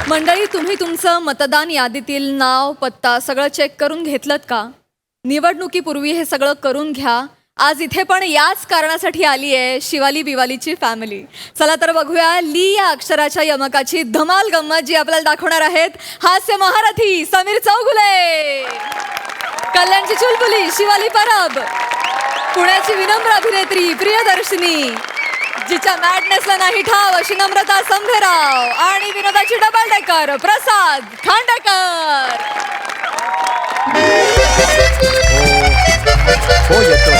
मंडळी, तुम्ही तुमचं मतदान यादीतील नाव, पत्ता सगळं चेक करून घेतलत का? निवडणुकीपूर्वी हे सगळं करून घ्या. आज इथे पण याच कारणासाठी आली आहे शिवाली बिवालीची फॅमिली. चला तर बघूया ली या अक्षराच्या यमकाची धमाल गंमत जी आपल्याला दाखवणार आहेत हास्य महारथी समीर चौगुले, कल्याणची चुलबुली शिवाली परब, पुण्याची विनम्र अभिनेत्री प्रियदर्शनी, जिच्या मॅडनेसला नाही ठाव अशी नम्रता संभेराव, आणि विनोदाची डबल डेकर प्रसाद खांडेकर. हो येतो.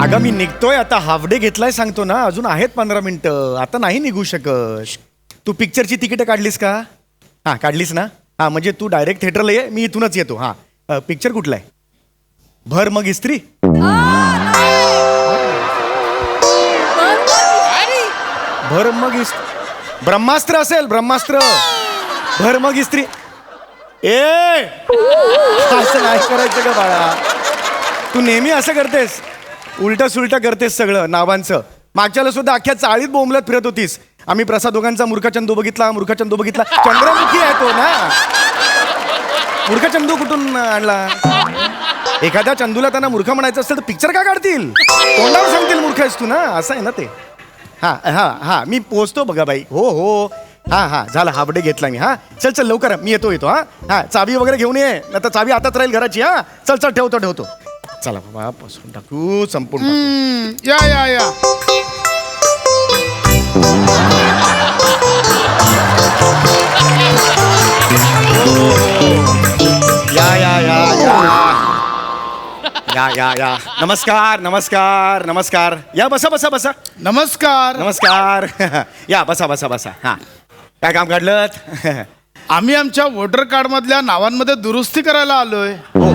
अगं मी निघतोय आता. हाफ डे घेतलाय सांगतो ना. अजून आहेत 15 मिनिटं. आता नाही निघू शकत. तू पिक्चरची तिकीट काढलीस का? हां काढलीस ना. हां म्हणजे तू डायरेक्ट थिएटरला ये, मी इथूनच येतो. हां पिक्चर कुठला आहे? भर मग इस्त्री. भर मग इस्त्री ब्रह्मास्त्र असेल. ब्रह्मास्त्र. भर मग इस्त्री. ए असं नाही करायचं का बाळा? तू नेहमी असं करतेस, उलट सुलट करतेस सगळं नावांचं. मागच्याला सुद्धा अख्ख्या चाळीत बोंबलत फिरत होतीस. आम्ही प्रसाद दोघांचा मूर्खचंदू बघितला. मूर्खचंदू बघितला. चंद्रमुखी आहे तो ना. मूर्खचंदू कुठून आणला? एखाद्या चंदूला त्यांना मूर्ख म्हणायचं असेल तर पिक्चर का काढतील? तोंडावर सांगतील मूर्ख आहेस तू ना. असं आहे ना ते. हां मी पोचतो बघा बाई. हो हां झालं. हाफ डे घेतला मी. हां चल लवकर मी येतो. हां चावी वगैरे घेऊन ये, नाही तर चावी आताच राहील घराची. हां चल ठेवतो. चला बाबा पासून टाकू, संपून टाकू. या या नमस्कार. या बसा. नमस्कार. या बसा. हां काय काम काढलं? आम्ही आमच्या वोटर कार्ड मधल्या नावांमध्ये दुरुस्ती करायला आलोय. हो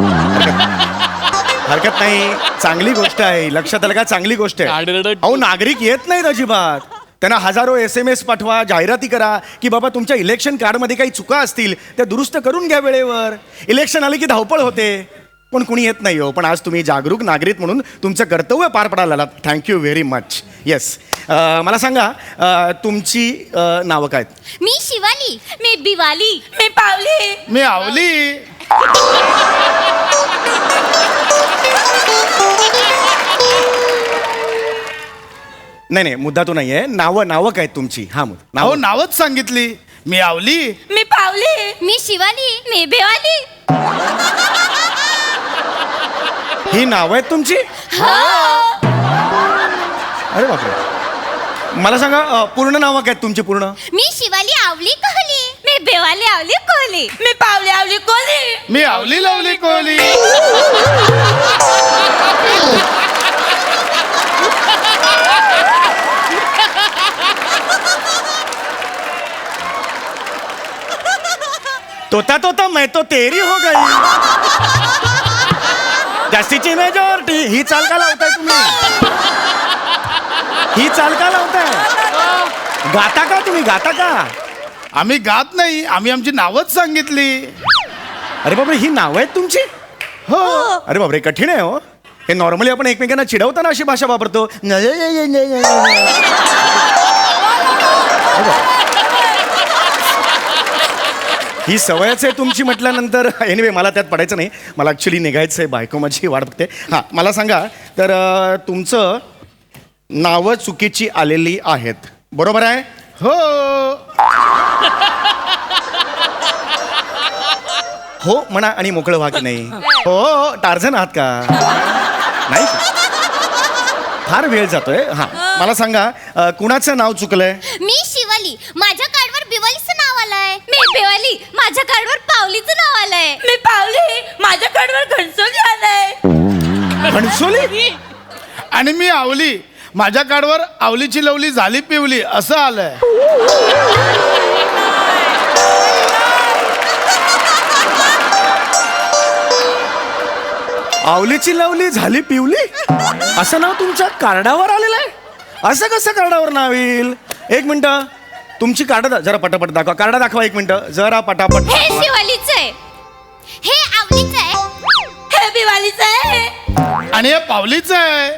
हरकत नाही. चांगली गोष्ट आहे. लक्षात आलं का? चांगली गोष्ट आहे. अहो नागरिक येत नाहीत अजिबात. त्यांना हजारो SMS पाठवा, जाहिराती करा की बाबा तुमच्या इलेक्शन कार्डमध्ये काही चुका असतील त्या दुरुस्त करून घ्या वेळेवर. इलेक्शन आले की धावपळ होते, पण कुणी येत नाही हो. पण आज तुम्ही जागरूक नागरिक म्हणून तुमचं कर्तव्य पार पडायला आलात. Thank you very much. येस मला सांगा तुमची नावं काय? मी शिवाली. मी बिवाली. मी पावली. मी आवली. नाही मुद्दा तो नाहीये. नावं काय तुमची? हा हो नावच सांगितली. मी आवली. मी पावली. मी शिवाली. मी बेवाली. ही नावं आहेत तुमची? अरे बापरे. मला सांगा पूर्ण नावं काय तुमची? पूर्ण? मी शिवाली आवली कोहली. मी बेवाली आवली कोहली. मी पावली आवली कोहली. मी आवली लवली कोहली. तोता मैं तो तेरी हो गई. जास्तीची मेजॉरिटी. ही चाल का लावताय तुम्ही? ही चाल का लावताय? गाता का तुम्ही? गाता का? आम्ही गात नाही. आम्ही आमची नावच सांगितली. अरे बापरे ही नावं आहेत तुमची? हो. अरे बापरे कठीण आहे हो. हे नॉर्मली आपण एकमेकांना चिडवताना अशी भाषा वापरतो. ही सवयच आहे तुमची म्हटल्यानंतर. एनिवे मला त्यात पडायचं नाही. मला ॲक्च्युली निघायचं आहे. बायको माझी वाट बघते. हां मला सांगा तर तुमचं नावं चुकीची आलेली आहेत, बरोबर आहे? हो. हो म्हणा आणि मोकळं व्हा की नाही. हो टार्झन आहात का? नाही फार वेळ जातोय. हां मला सांगा कुणाचं नाव चुकलंय? मी शिवाली. माझ्या कार्डवर बिवालीचं नाव आलंय. मी बेवाली. माझ्या कार्डवर पावलीचं नाव आलंय. मी पावली. माझ्या कार्डवर घणसोली आलंय. घणसोली? आणि मी आवली. माझ्या कार्डवर आवलीची लवली झाली पिवली असं आलंय. आवलीची लवली झाली पिवली असं नाव तुमच्या कार्डावर आलेलं आहे? असं कसं कार्डावर नाव येईल? एक मिनिट तुमची कार्ड जरा पटापट दाखवा. कार्ड दाखवा एक मिनिट जरा पटापट. हे शिवालीचं आहे. हे आवलीचं आहे. हे बिवालीचं आहे. आणि हे पावलीचं आहे.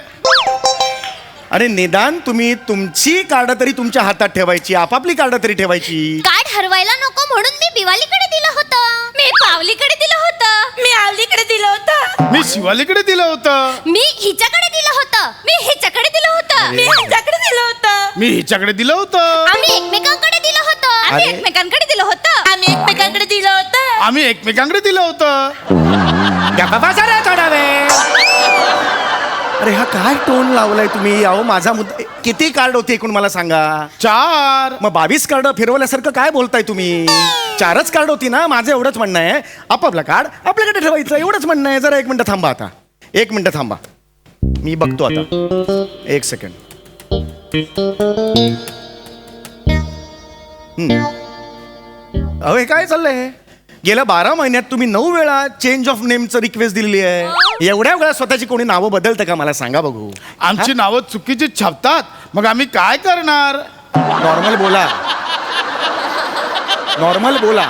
अरे निदान तुम्ही तुमची कार्ड तरी तुमच्या हातात ठेवायची, आपापली कार्ड तरी ठेवायची. कार्ड हरवायला नको म्हणून मी बिवालीकडे दिलं होतं. मी पावलीकडे दिलं होतं. मी आवलीकडे दिलं होतं. मी शिवालीकडे दिलं होतं. मी हिच्याकडे दिलं होतं. मी हिच्याकडे दिलं होतं. मी हिच्याकडे दिलं होतं. मी हिच्याकडे दिलं होतं. आम्ही एकमेकांकडे दिलं होतं. आम्ही अरे. एकमेकांकडे दिलं होतं. आम्ही एकमेकांकडे दिलं होतं. आम्ही एकमेकांकडे दिलं होतं. गप्पा बसा रे थोडा वेळ. अरे हा काय टोन लावलाय तुम्ही? अहो माझा मुद्दा, किती कार्ड होते एकूण मला सांगा. 4. मग 22 कार्ड फिरवल्यासारखं काय बोलताय तुम्ही? 4च कार्ड होती ना. माझं एवढंच म्हणणं आहे, आपापलं कार्ड आपल्याकडे ठेवायचं, एवढंच म्हणणं आहे. जरा 1 मिनिट थांबा आता. 1 मिनिट थांबा, मी बघतो आता. 1 सेकंड. अहो हे काय चाललंय? गेल्या 12 महिन्यात तुम्ही 9 वेळा चेंज ऑफ नेमचं रिक्वेस्ट दिलेली आहे. एवढ्या वेळा स्वतःची कोणी नावं बदलतं का? मला सांगा बघू. आमची नावं चुकीची छापतात, मग आम्ही काय करणार? नॉर्मल बोला, नॉर्मल बोला.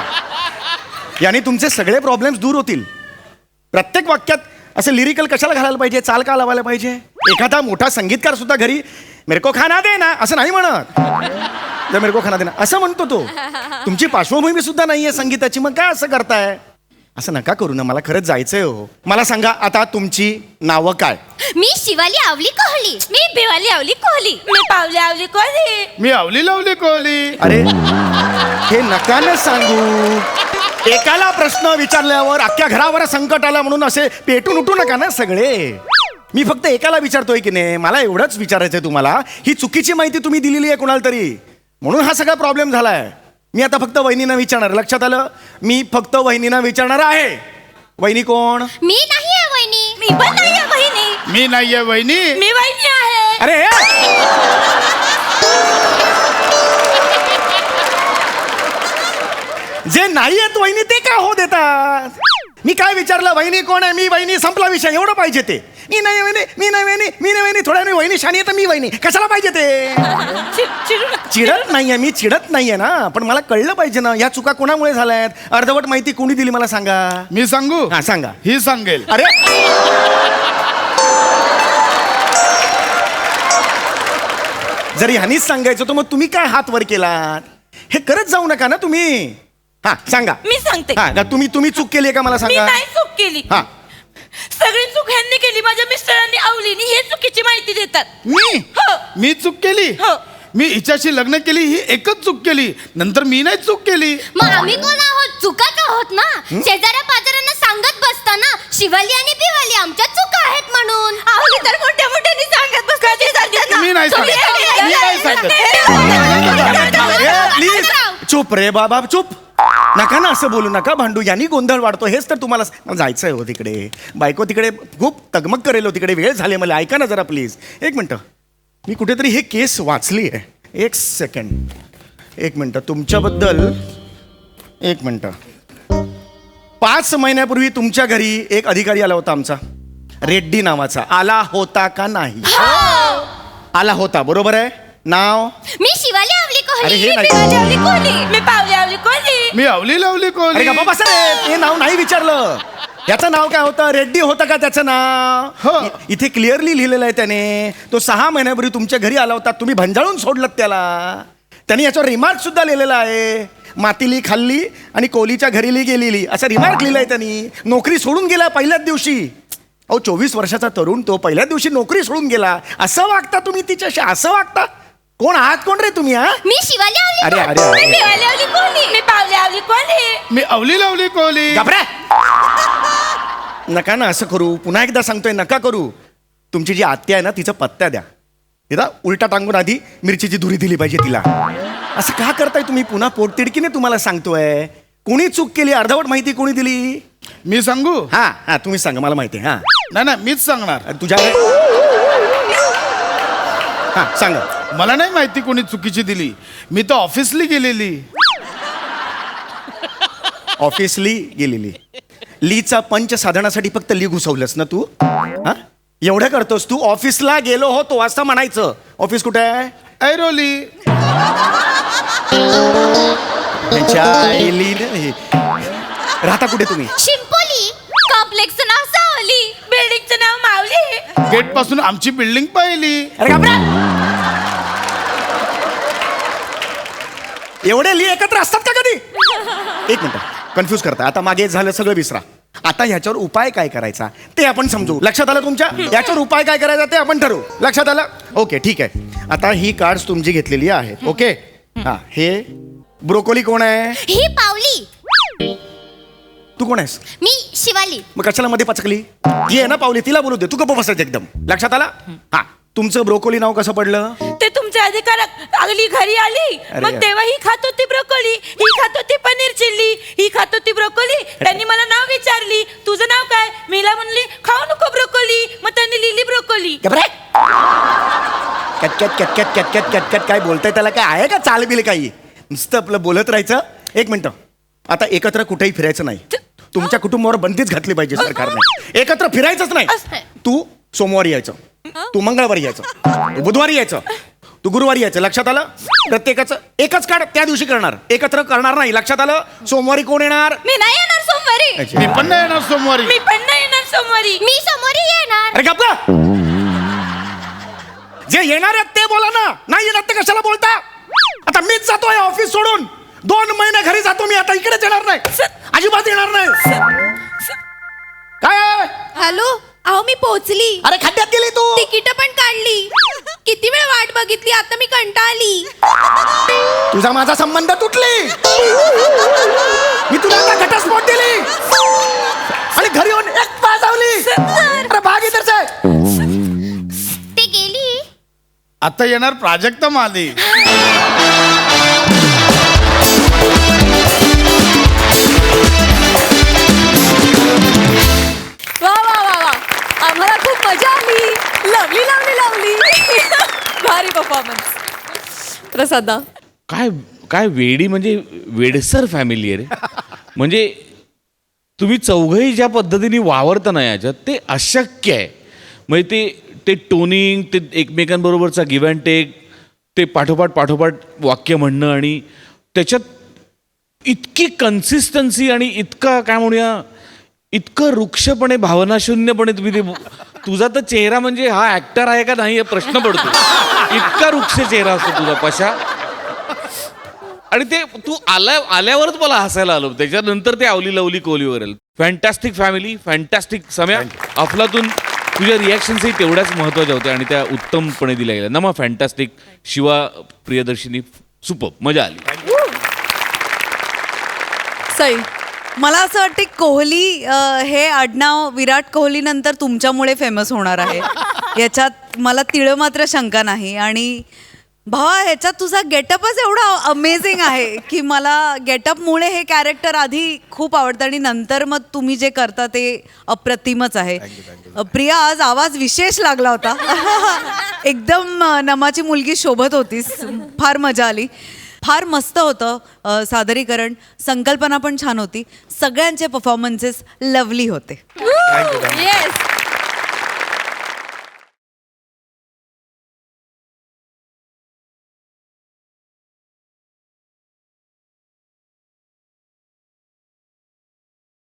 याने तुमचे सगळे प्रॉब्लेम्स दूर होतील. प्रत्येक वाक्यात असे लिरिकल कशाला घालायला पाहिजे? चाल का लावायला पाहिजे? एखादा मोठा संगीतकार सुद्धा घरी मेरे को खाना दे ना असं नाही म्हणत. जर मेरे को खाना दे ना असं म्हणतो तो. तुमची पार्श्वभूमी सुद्धा नाहीये संगीताची, मग काय असं करताय? असं नका करू ना. मला खरंच जायचंय हो. मला सांगा आता तुमची नावं काय? मी शिवाली आवली कोहली. मी बिवाली आवली कोहली. मी पावली आवली कोहली. मी आवली लावली कोहली. अरे हे नका ना सांगू. एकाला प्रश्न विचारल्यावर अख्ख्या घरावर संकट आलं म्हणून असे पेटून उठू नका ना सगळे. मी फक्त एकाला विचारतोय की नाही. मला एवढंच विचारायचंय तुम्हाला. ही चुकीची माहिती तुम्ही दिलेली आहे कोणाला तरी, म्हणून हा सगळा प्रॉब्लेम झालाय. मी आता फक्त वहिनींना विचारणार. लक्षात आलं? मी फक्त वहिनींना विचारणार आहे. वहिनी कोण? मी नाही आहे वहिनी. मी पण नाही आहे वहिनी. मी नाहीये वहिनी. मी वहिनी आहे. अरे जे नाही आहेत वहिनी ते का हो देतात? मी काय विचारलं? वहिनी कोण आहे? मी वहिनी, संपला विषय. एवढं पाहिजे ते. मी नाही वहिनी, मी नाही वहिनी, मी नाही वहिनी. थोड्या वेळाने वहिनी शानी आहे तर मी वहिनी. कशाला पाहिजे ते? चिडत नाहीये मी, चिडत नाहीये ना. पण मला कळलं पाहिजे ना या चुका कोणामुळे झाल्यात. अर्धवट माहिती कोणी दिली मला सांगा. मी सांगू? हा सांगा. ही सांगेल. अरे जर ह्यानीच सांगायचं तर मग तुम्ही काय हात वर केलात? हे करत जाऊ नका ना तुम्ही. हा सांगा. मी सांगते. हा का तुम्ही चूक केली आहे का मला मी सांगा. नाही चूक केली. हा सगळी चूक ह्यांनी केली. माझ्या मिस्टरांनी आवलीनी हे चुकीची माहिती देतात. हो. मी चूक केली. हो. मी हिच्याशी लग्न केली, ही एकच चूक केली. नंतर मी नाही चूक केली. मग आम्ही कोण आहोत? चुकाच आहोत ना. शेजाऱ्या पाजाऱ्यांना सांगत बसताना शिवाली आणि बिवाली आमच्या चुका आहेत म्हणून. आवली तर मोठ्या मोठ्याने सांगत बस. कधी सांगतात ना? मी नाही सांगत. मी नाही सांगत. प्लीज चुप रे बाबा, चुप. नका ना असं बोलू नका. भांडू यांनी गोंधळ वाढतो. हेच तर तुम्हाला मला जायचंय हो तिकडे. बायको तिकडे खूप तगमग करेल हो तिकडे. वेळ झाले मला. ऐका ना जरा प्लीज. 1 मिनिट. मी कुठेतरी हे केस वाचली आहे. 1 सेकंड. 1 मिनिट. तुमच्याबद्दल 1 मिनिट. 5 महिन्यापूर्वी तुमच्या घरी एक अधिकारी आला होता आमचा, रेड्डी नावाचा. आला होता का नाही? आला होता, बरोबर आहे. नाव? मी शिवाली आवली अरे हे कोहली. नाही. बिवाली आवली कोहली. मी पावली आवली कोहली. मी आवली लावली अरे कोहली. गप्पा बसा रे. हे नाव नाही विचारलं. याचं नाव काय होतं? रेड्डी होतं का त्याचं नाव? हो. इथे क्लिअरली लिहिलेलं आहे त्याने. तो 6 महिन्यापूर्वी तुमच्या घरी आला होता. तुम्ही भंजाळून सोडलं त्याला. त्याने याच्यावर रिमार्क सुद्धा लिहिलेला आहे. मातीली खाल्ली आणि कोहलीच्या घरीली गेलेली असा रिमार्क लिहिलाय त्यांनी. नोकरी सोडून गेला पहिल्याच दिवशी. अहो 24 वर्षाचा तरुण तो पहिल्याच दिवशी नोकरी सोडून गेला. असं वागता तुम्ही तिच्याशी? असं वागता? कोण आहात? कोण रे तुम्ही? हा मी शिवाली आवली अरे, अरे, कोहली. अरे. मी बिवाली आवली कोहली. मी पावली आवली कोहली. मी आवली लावली कोहली. घाबरा. नका ना असं करू. पुन्हा एकदा सांगतोय नका करू. तुमची जी आत्या आहे ना तिचा पत्ता द्या. तिला उलटा टांगून आधी मिरचीची धुरी दिली पाहिजे तिला. असं का करताय तुम्ही? पुन्हा पोटतिडकीने तुम्हाला सांगतोय. कोणी चूक केली? अर्धवट माहिती कोणी दिली? मी सांगू? हा हा तुम्ही सांगा. मला माहिती आहे. हा नाही ना, मीच सांगणार. तुझ्या हा सांगा. मला नाही माहिती कोणी चुकीची दिली. मी तर ऑफिसली गेलेली. ऑफिसली गेलेली. लीचा पंच साधण्यासाठी फक्त ली घुसवलंस ना तू? हा एवढं करतोस तू? ऑफिसला गेलो होतो असं म्हणायचं. ऑफिस कुठे आहे? ऐरोली. त्यांच्या आईली नाही. राहता कुठे तुम्ही? शिंपोली. कॉम्प्लेक्सचं नाव सावली. बिल्डिंगचं नाव मावली. गेट पासून आमची बिल्डिंग पाहिली. अरे घाबरा. एवढे ली एकत्र असतात का कधी? एक मिनिट, कन्फ्यूज करता. आता मागे झालं सगळं विसरा. आता ह्याच्यावर उपाय काय करायचा ते आपण समजू. लक्षात आलं तुमच्या? याच्यावर उपाय काय करायचा ते आपण ठरवू. लक्षात आलं? ओके, ठीक आहे. आता ही कार्ड्स तुमची घेतलेली आहेत. ओके, हा, हे ब्रोकोली कोण आहे? ही पावली. तू कोण आहेस? मी शिवाली. मग कशाला मध्ये पचकली? ही आहे ना पावली, तिला बोलू दे. तू गप्प बसायचं एकदम. लक्षात आला? हा, तुमचं ब्रोकोली नाव कसं पडलं? ते तुमच्या अधिकारात आगली घरी आली. अरे मग यार. तेव्हा ही खात होती ब्रोकोली, ही खात होती पनीर चिल्ली, ही खात होती ब्रोकोली. त्यांनी मला नाव विचारली, तुझं नाव काय? मीला म्हणली खाऊ नको ब्रोकोली. मग त्यांनी लिहिली ब्रोकोली. घाबरा. कटकट कटकट कटकट कटकट काय बोलताय? त्याला काय आहे का चालबिल काही? नुसतं आपलं बोलत राहायचं. एक मिनिट, आता एकत्र कुठेही फिरायचं नाही. तुमच्या कुटुंबावर बंदीच घातली पाहिजे सरकारने. एकत्र फिरायचंच नाही. तू सोमवारी यायचं, तू मंगळवारी यायचं, तू बुधवारी यायचं, तू गुरुवारी यायचं. लक्षात आलं? प्रत्येकाचं एकच कार्ड त्या दिवशी करणार, एकत्र करणार नाही. लक्षात आलं? सोमवारी कोण येणार? मी नाही येणार सोमवारी. मी पण नाही येणार सोमवारी. मी पण नाही येणार सोमवारी. मी सोमवारी येणार. अरे गप्पा. जे येणार आहेत ते बोला ना, नाही येणार ते कशाला बोलता? आता मीच जातोय ऑफिस सोडून. 2 महिने घरी जातो मी. आता इकडेच येणार नाही, अजिबात येणार नाही. काय? हॅलो, अहो मी पोहोचली. अरे खड्ड्यात गेली तू. तिकीट पण काढली. किती वेळ वाट बघितली, आता मी कंटाळली. तुझा माझा संबंध तुटली. मी तुला आता घटस्फोट दिली आणि घरी येऊन एक पाजावली. अरे भाग इधर से. ते गेली. आता येणार प्राजक्ता माली. वा वा वा वा, आम्हाला खूप मजा आली. लवली लावली लावली. भारी परफॉर्मन्स. प्रसादा, काय काय वेडी म्हणजे वेडसर फॅमिली आहे रे. म्हणजे तुम्ही चौघही ज्या पद्धतीने वावरता ना याच्यात ते अशक्य आहे. म्हणजे ते टोनिंग, ते एकमेकांबरोबरचा गिव्ह अँड टेक, ते पाठोपाठ वाक्य म्हणणं आणि त्याच्यात इतकी कन्सिस्टन्सी आणि इतका काय म्हणूया इतकं रुक्षपणे भावनाशून्यपणे तुम्ही ते तुझा तर चेहरा म्हणजे हा ऍक्टर आहे का नाही हे प्रश्न पडतो. इतका रुक्ष चेहरा असतो तुझा पशा. आणि ते तू आल्यावरच मला हसायला आलो. त्याच्यानंतर ते आवली लवली कोहली वगैरे. Fantastic family, fantastic Samya. अफलातून तुझ्या रिॲक्शन्सही तेवढ्याच महत्त्वाच्या होत्या आणि त्या उत्तमपणे दिल्या गेल्या. नमा फॅन्टॅस्टिक. शिवा, प्रियदर्शिनी, सुपर, मजा आली. सई, मला असं वाटतं की कोहली हे आडनाव विराट कोहली नंतर तुमच्यामुळे फेमस होणार आहे. याच्यात मला तिळ मात्र शंका नाही. आणि भावा, ह्याच्यात तुझा गेटअपच एवढा अमेझिंग आहे की मला गेटअपमुळे हे कॅरेक्टर आधी खूप आवडतं आणि नंतर मग तुम्ही जे करता ते अप्रतिमच आहे. प्रिया, आज आवाज विशेष लागला होता. एकदम नमाची मुलगी शोभत होतीस. फार मजा आली. फार मस्त होतं सादरीकरण. संकल्पना पण छान होती. सगळ्यांचे परफॉर्मन्सेस लवली होते. येस.